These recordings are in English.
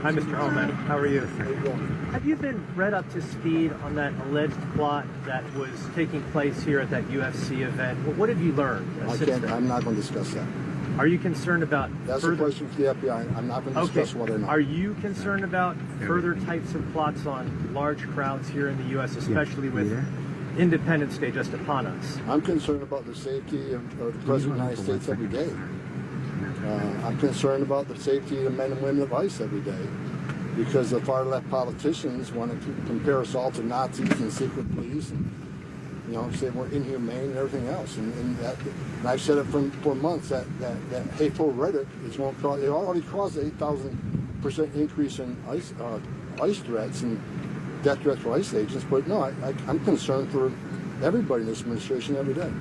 Hi, Mr. Homan. How are you? How you doing? Have you been read up to speed on that alleged plot that was taking place here at that UFC event? What have you learned since then? I'm not going to discuss that. Are you concerned about That's a question for the FBI. I'm not going to discuss what I know. Are you concerned about further types of plots on large crowds here in the U.S., especially with Independence Day just upon us? I'm concerned about the safety of the President of the United States every day. I'm concerned about the safety of the men and women of ICE every day, because the far-left politicians want to compare us all to Nazis and secret police, and say we're inhumane and everything else. And I've said it for months that hateful rhetoric is going to cause. It already caused an 8,000% increase in ICE threats and death threats for ICE agents. But no, I'm concerned for everybody in this administration every day.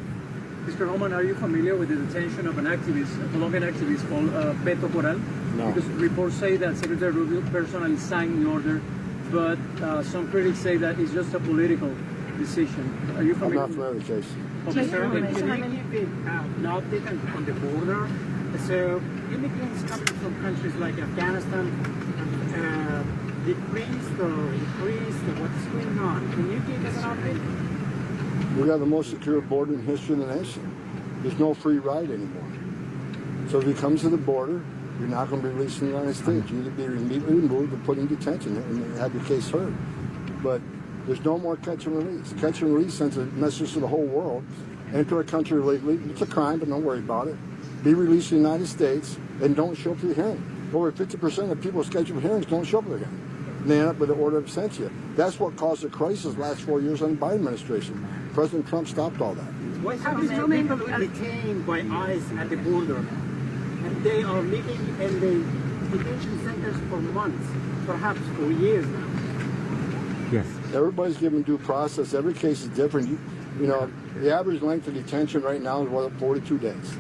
Mr. Homan, are you familiar with the detention of an activist, a Colombian activist called Beto Corral? No. Because reports say that Secretary Rubio personally signed the order, but some critics say that it's just a political decision. Are you familiar? I'm not familiar with the case. Okay, sir. Can you keep an update on the border? So immigrants coming from countries like Afghanistan decreased or increased, what's going on? Can you give us an update? We have the most secure border in history of the nation. There's no free ride anymore. So if you come to the border, you're not going to be released in the United States. You either be immediately removed or put in detention and have your case heard. But there's no more catch and release. Catch and release sends a message to the whole world. Enter a country illegally. It's a crime, but don't worry about it. Be released in the United States and don't show up to the hearing. Over 50% of people scheduled for hearings don't show up to the hearing. And they end up with an order of absentia. That's what caused the crisis last 4 years under the Biden administration. President Trump stopped all that. Why have these people detained by ICE at the border? And they are living in the detention centers for months, perhaps for years now. Yes. Everybody's given due process. Every case is different. The average length of detention right now is 42 days.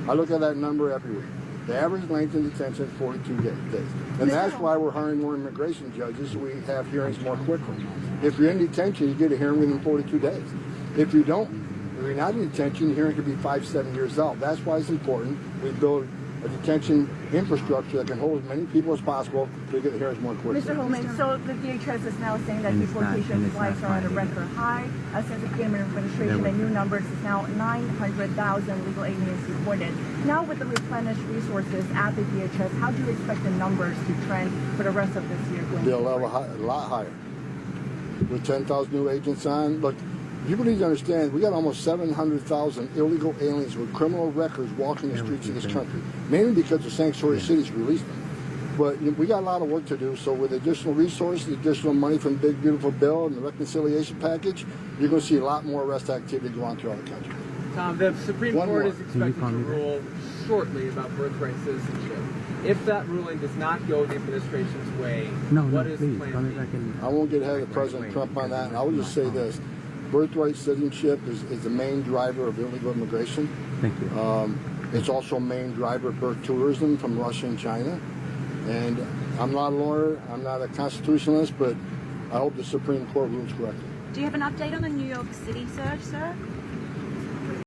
I look at that number every week. The average length of detention is 42 days. And that's why we're hiring more immigration judges, so we have hearings more quickly. If you're in detention, you get a hearing within 42 days. If you don't, if you're not in detention, the hearing could be 5-7 years out. That's why it's important we build a detention infrastructure that can hold as many people as possible to get the hearings more quickly. Mr. Homan, so the DHS is now saying that deportation flights are at a record high. Since the Cayman administration, the new numbers is now 900,000 legal aliens deported. Now with the replenished resources at the DHS, how do you expect the numbers to trend for the rest of this year? They'll level a lot higher. With 10,000 new agents on, look, people need to understand, we got almost 700,000 illegal aliens with criminal records walking the streets of this country, mainly because the sanctuary cities released them. But we got a lot of work to do, so with additional resources, additional money from the Big Beautiful Bill and the reconciliation package, you're going to see a lot more arrest activity go on throughout the country. Tom, the Supreme Court is expected to rule shortly about birthright citizenship. If that ruling does not go the administration's way, what is Plan B? I won't get ahead of President Trump on that, and I will just say this. Birthright citizenship is the main driver of illegal immigration. Thank you. It's also a main driver of birth tourism from Russia and China. And I'm not a lawyer, I'm not a constitutionalist, but I hope the Supreme Court rules correctly. Do you have an update on the New York City surge, sir?